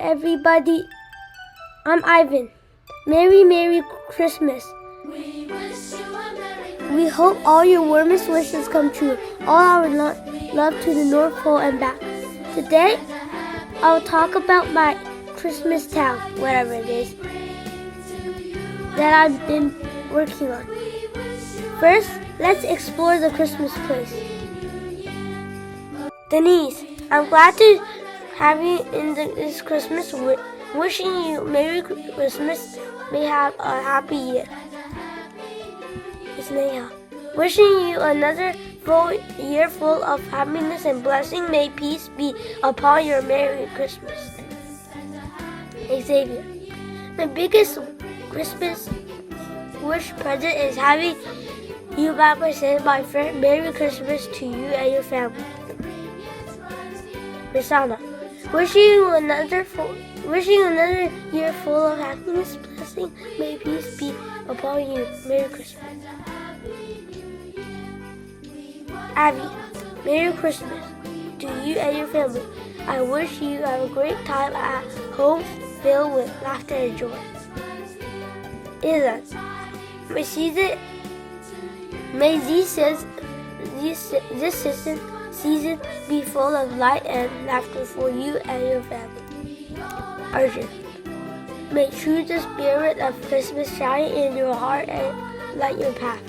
everybody. I'm Ivan. Merry Christmas. We hope all your warmest wishes come true. All our love to the North Pole and back. Today, I'll talk about my Christmas town, whatever it is, that I've been working on. First, let's explore the Christmas place. Denise, I'm glad to have you in this Christmas. Wishing you Merry Christmas. May have a happy year. It's Neha. Wishing you another year full of happiness and blessing. May peace be upon your Merry Christmas. Xavier, my biggest Christmas wish present is having you back by saying my friend. Merry Christmas to you and your family. Risana, wishing you another year full of happiness, blessing. May peace be upon you. Merry Christmas. Abby, Merry Christmas to you and your family. I wish you have a great time at home filled with laughter and joy. Ilan, may this season be full of light and laughter for you and your family. Arjun, may true the spirit of Christmas shine in your heart and light your path.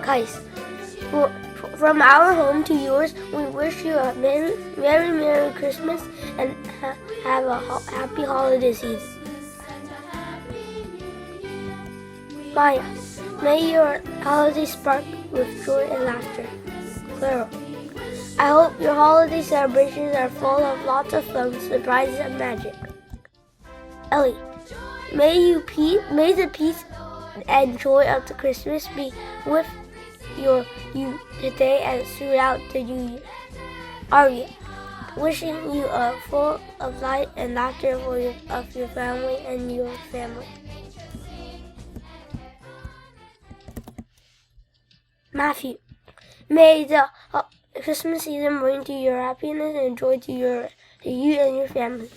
Kais, from our home to yours, we wish you a Merry Christmas and have a happy holiday season. Maya, may your holiday spark with joy and laughter. Clara, I hope your holiday celebrations are full of lots of fun, surprises, and magic. Ellie, may the peace and joy of the Christmas be with you today and throughout the new year. Arya, wishing you a full of light and laughter of your family and your family. Matthew, may the Christmas season bring to your happiness and joy to you and your family.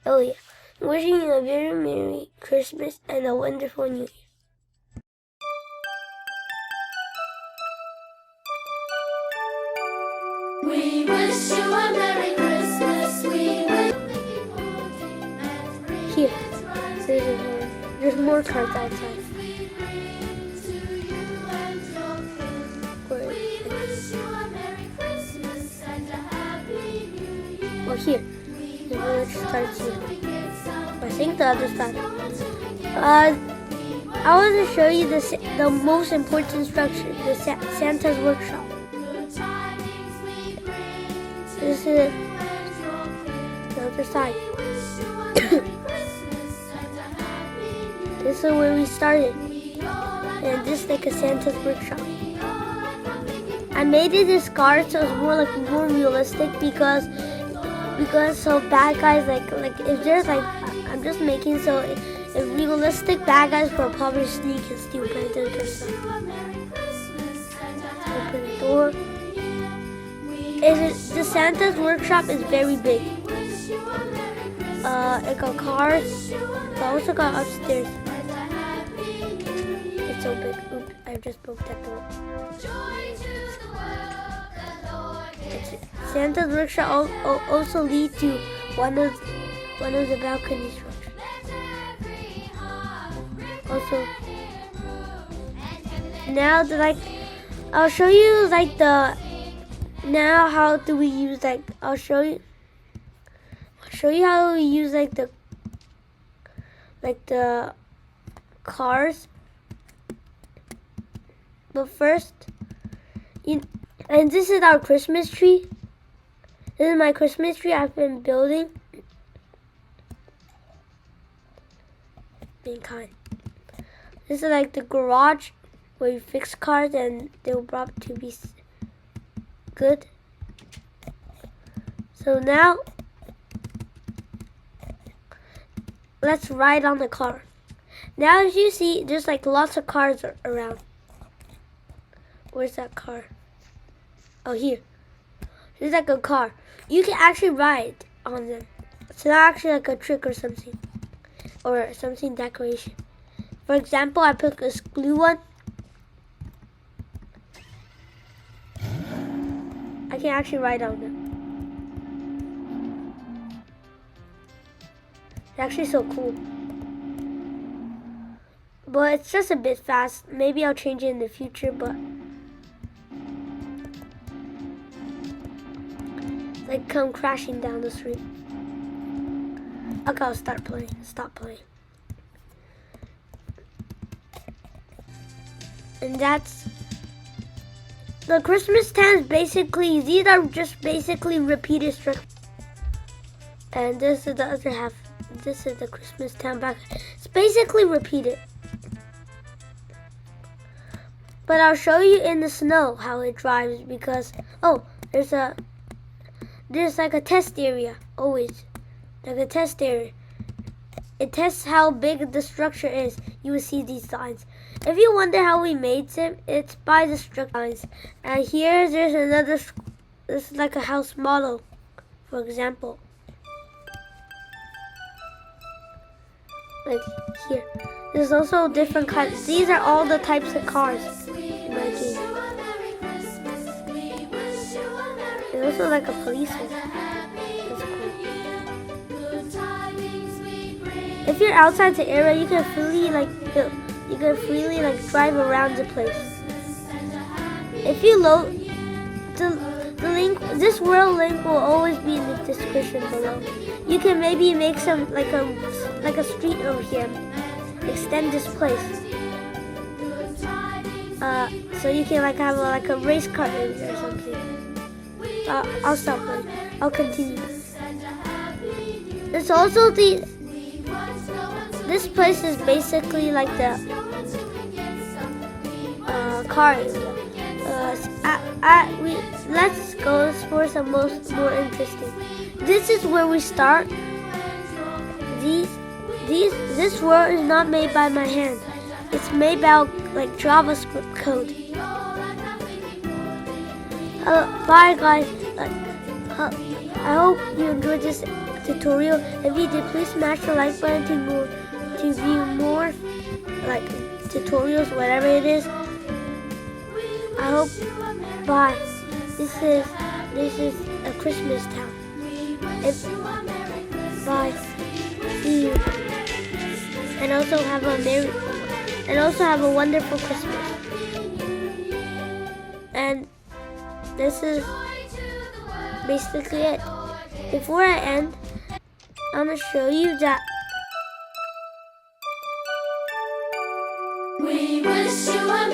Ilya, wishing you a very Merry Christmas and a wonderful New Year. We wish you a Merry Christmas. Here, there's more cards outside. Oh, here. The village starts here. I think the other side. I want to show you the most important structure, the Santa's workshop. This is the other side. This is where we started. And this is like a Santa's workshop. I made it this card so it's more realistic because so bad guys like if there's like I'm just making so if realistic bad guys will probably sneak and steal presents or something. Open the door. The Santa's workshop is very big. It got cars. It also got upstairs. It's so big. Oops, I just broke that door. Santa's workshop also leads to one of the balcony structures. Also, now I'll show you now how do we use I'll show you how we use the cars. But first, and this is our Christmas tree. This is my Christmas tree I've been building. Being kind. This is like the garage where you fix cars and they were brought to be good. So now, let's ride on the car. Now as you see, there's like lots of cars around. Where's that car? Oh, here. There's like a car. You can actually ride on them. It's not actually like a trick or something decoration. For example, I put this blue one. I can actually write on them. It's actually so cool. But it's just a bit fast. Maybe I'll change it in the future, but like come crashing down the street. Okay, I'll stop playing. And that's the Christmas towns. Basically, these are just basically repeated structures. And this is the other half. This is the Christmas town back. It's basically repeated. But I'll show you in the snow how it drives because there's like a test area always. Like a test area. It tests how big the structure is. You will see these signs. If you wonder how we made them, it's by the structure lines. And here there's another. This is like a house model, for example. Like here. There's also different kinds. These are all the types of cars in my game. There's also like a policeman. That's cool. If you're outside the area, you can freely drive around the place. If you load the link, this world link will always be in the description below. You can maybe make some like a street over here. Extend this place. So you can have a race car area or something. I'll stop playing. I'll continue. It's also this place is basically like the car area. Let's go for some more interesting. This is where we start. This world is not made by my hand. It's made by JavaScript code. Bye guys. I hope you enjoyed this tutorial. If you did, please smash the like button to view more tutorials, whatever it is. I hope. Bye. This is a Christmas town. Bye. See you. And also have a wonderful Christmas. And this is basically it. Before I end, I'm gonna show you that we wish you a